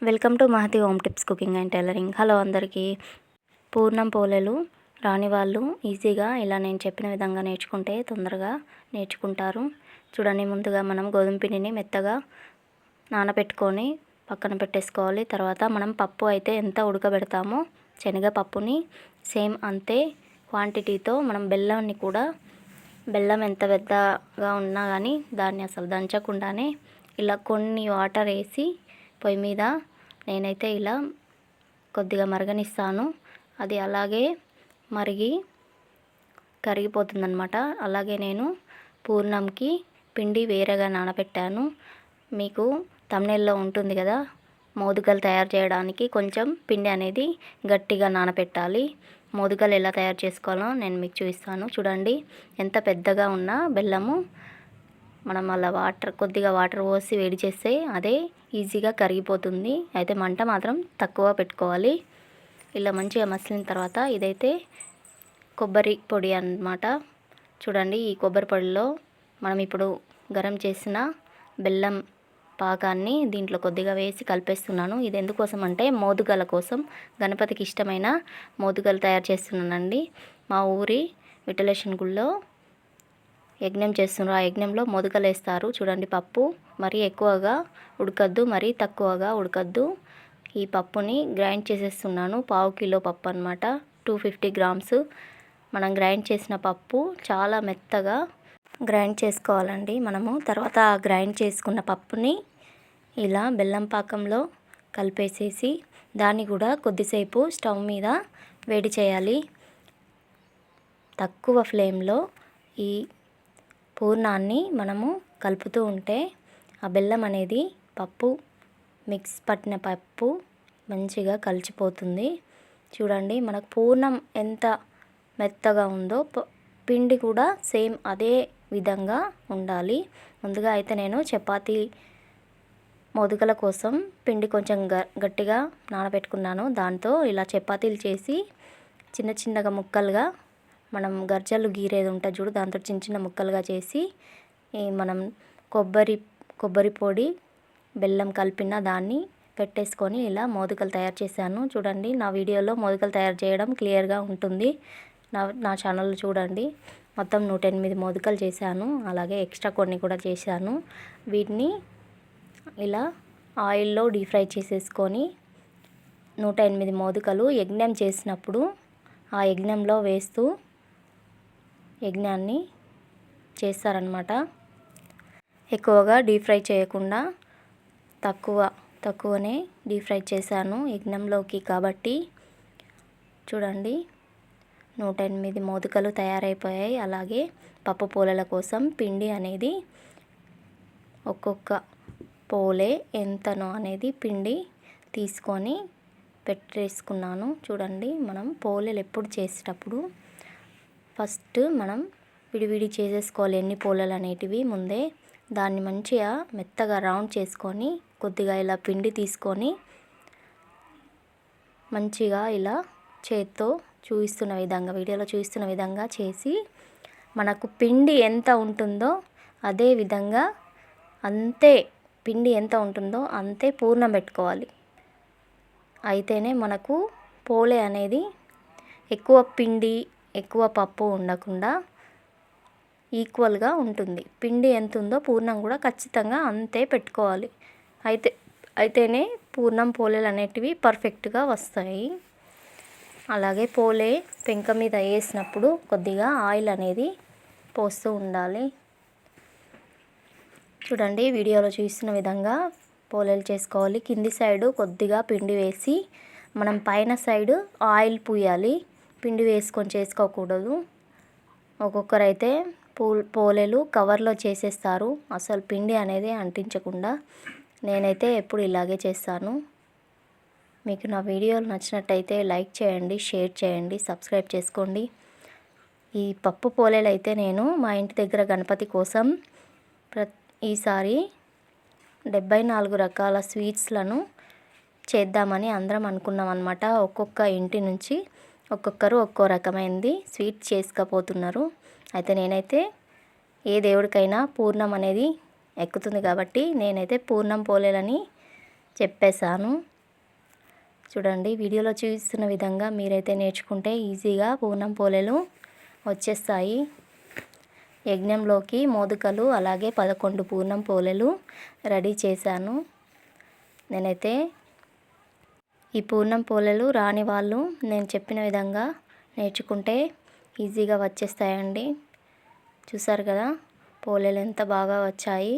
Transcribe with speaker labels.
Speaker 1: Welcome to Mahathi home tips cooking and tailoring. Hello అందరికీ. పూర్ణం పోలేలు రాని వాళ్ళు ఈజీగా ఇలా నేను చెప్పిన విధంగా నేర్చుకుంటే తొందరగా నేర్చుకుంటారు. చూడండి, ముందుగా మనం గోధుమ పిండిని మెత్తగా నానబెట్టుకొని పక్కన పెట్టేసుకోవాలి. తర్వాత మనం పప్పు అయితే ఎంత ఉడకబెడతామో శనగపప్పుని సేమ్ అంతే క్వాంటిటీతో మనం బెల్లాన్ని కూడా, బెల్లం ఎంత పెద్దగా ఉన్నా కానీ దాన్ని అసలు దంచకుండానే ఇలా కొన్ని వాటర్ వేసి పొయ్యి మీద నేనైతే ఇలా కొద్దిగా మరగనిస్తాను. అది అలాగే మరిగి కరిగిపోతుందన్నమాట. అలాగే నేను పూర్ణంకి పిండి వేరేగా నానబెట్టాను. మీకు థంబ్నెయిల్లో ఉంటుంది కదా, మోదుగలు తయారు చేయడానికి కొంచెం పిండి అనేది గట్టిగా నానబెట్టాలి. మోదుగలు ఎలా తయారు చేసుకోవాలో నేను మీకు చూపిస్తాను. చూడండి, ఎంత పెద్దగా ఉన్న బెల్లము మనం అలా కొద్దిగా వాటర్ పోసి వేడి చేస్తే అదే ఈజీగా కరిగిపోతుంది. అయితే మంట మాత్రం తక్కువ పెట్టుకోవాలి. ఇలా మంచిగా మసిలిన తర్వాత ఇదైతే కొబ్బరి పొడి అన్నమాట. చూడండి, ఈ కొబ్బరి పొడిలో మనం ఇప్పుడు గరం చేసిన బెల్లం పాకాన్ని దీంట్లో కొద్దిగా వేసి కలిపేస్తున్నాను. ఇది ఎందుకోసం అంటే మోదుగల కోసం, గణపతికి ఇష్టమైన మోదుగలు తయారు చేస్తున్నానండి. మా ఊరి విఠలేశ్వరుని గుళ్ళో యజ్ఞం చేస్తున్నారు. ఆ యజ్ఞంలో మోదుగలు వేస్తారు. చూడండి, పప్పు మరీ ఎక్కువగా ఉడకద్దు, మరీ తక్కువగా ఉడకద్దు. ఈ పప్పుని గ్రైండ్ చేసేస్తున్నాను. పావు కిలో పప్పు అనమాట, 250 గ్రామ్స్. మనం గ్రైండ్ చేసిన పప్పు చాలా మెత్తగా గ్రైండ్ చేసుకోవాలండి మనము. తర్వాత ఆ గ్రైండ్ చేసుకున్న పప్పుని ఇలా బెల్లం పాకంలో కలిపేసేసి దాన్ని కూడా కొద్దిసేపు స్టవ్ మీద వేడి చేయాలి. తక్కువ ఫ్లేమ్లో ఈ పూర్ణాన్ని మనము కలుపుతూ ఉంటే ఆ బెల్లం అనేది పప్పు పట్టిన పప్పు మంచిగా కలిసిపోతుంది. చూడండి, మనకు పూర్ణం ఎంత మెత్తగా ఉందో పిండి కూడా సేమ్ అదే విధంగా ఉండాలి. ముందుగా అయితే నేను చపాతీ మోదుగల కోసం పిండి కొంచెం గట్టిగా నానబెట్టుకున్నాను. దాంతో ఇలా చపాతీలు చేసి చిన్న చిన్నగా ముక్కలుగా, మనం గర్జలు గీరేది ఉంటుంది చూడు, దాంతో చిన్న చిన్న ముక్కలుగా చేసి మనం కొబ్బరి పొడి బెల్లం కలిపిన దాన్ని పెట్టేసుకొని ఇలా మోదుగలు తయారు చేశాను. చూడండి, నా వీడియోలో మోదుగలు తయారు చేయడం క్లియర్గా ఉంటుంది. నా ఛానల్ చూడండి. మొత్తం 108 మోదుగలు చేశాను. అలాగే ఎక్స్ట్రా కొన్ని కూడా చేశాను. వీటిని ఇలా ఆయిల్లో డీప్ ఫ్రై చేసేసుకొని 108 మోదుగలు యజ్ఞం చేసినప్పుడు ఆ యజ్ఞంలో వేస్తూ యజ్ఞాన్ని చేస్తారనమాట. ఎక్కువగా డీప్ ఫ్రై చేయకుండా తక్కువనే డీప్ ఫ్రై చేశాను యజ్ఞంలోకి కాబట్టి. చూడండి, 108 మోదుగలు తయారైపోయాయి. అలాగే పప్పు పోలేల కోసం పిండి అనేది ఒక్కొక్క పోలే ఎంతనో అనేది పిండి తీసుకొని పెట్టేసుకున్నాను. చూడండి, మనం పోలేలు ఎప్పుడు చేసేటప్పుడు ఫస్ట్ మనం విడివిడి చేసేసుకోవాలి ఎన్ని పోలేలు అనేటివి ముందే. దాన్ని మంచిగా మెత్తగా రౌండ్ చేసుకొని కొద్దిగా ఇలా పిండి తీసుకొని మంచిగా ఇలా చేత్తో చూపిస్తున్న విధంగా, వీడియోలో చూపిస్తున్న విధంగా చేసి మనకు పిండి ఎంత ఉంటుందో అదే విధంగా పిండి ఎంత ఉంటుందో అంతే పూర్ణం పెట్టుకోవాలి. అయితేనే మనకు పోలే అనేది ఎక్కువ పిండి ఎక్కువ పప్పు ఉండకుండా ఈక్వల్గా ఉంటుంది. పిండి ఎంత ఉందో పూర్ణం కూడా ఖచ్చితంగా అంతే పెట్టుకోవాలి. అయితేనే పూర్ణం పోలేలు అనేటివి పర్ఫెక్ట్గా వస్తాయి. అలాగే పోలే పెంక మీద వేసినప్పుడు కొద్దిగా ఆయిల్ అనేది పోస్తూ ఉండాలి. చూడండి, వీడియోలో చూసిన విధంగా పోలేలు చేసుకోవాలి. కింది సైడు కొద్దిగా పిండి వేసి మనం పైన సైడు ఆయిల్ పూయాలి. పిండి వేసుకొని చేసుకోకూడదు. ఒక్కొక్కరైతే పోలేలు కవర్లో చేసేస్తారు, అసలు పిండి అనేది అంటించకుండా. నేనైతే ఎప్పుడు ఇలాగే చేస్తాను. మీకు నా వీడియోలు నచ్చినట్టయితే లైక్ చేయండి, షేర్ చేయండి, సబ్స్క్రైబ్ చేసుకోండి. ఈ పప్పు పోలేలు అయితే నేను మా ఇంటి దగ్గర గణపతి కోసం ఈసారి 74 రకాల స్వీట్స్లను చేద్దామని అందరం అనుకున్నాం అన్నమాట. ఒక్కొక్క ఇంటి నుంచి ఒక్కొక్కరు ఒక్కో రకమైనది స్వీట్ చేసుకపోతున్నారు. అయితే నేనైతే ఏ దేవుడికైనా పూర్ణం అనేది ఎక్కుతుంది కాబట్టి నేనైతే పూర్ణం పోలేలని చెప్పేశాను. చూడండి, వీడియోలో చూపిస్తున్న విధంగా మీరైతే నేర్చుకుంటే ఈజీగా పూర్ణం పోలేలు వచ్చేస్తాయి. యజ్ఞంలోకి మోదుకలు అలాగే 11 పూర్ణం పోలేలు రెడీ చేశాను. నేనైతే ఈ పూర్ణం పోలేలు రాని వాళ్ళు నేను చెప్పిన విధంగా నేర్చుకుంటే ఈజీగా వచ్చేస్తాయండి. చూసారు కదా పోలేలు ఎంత బాగా వచ్చాయి.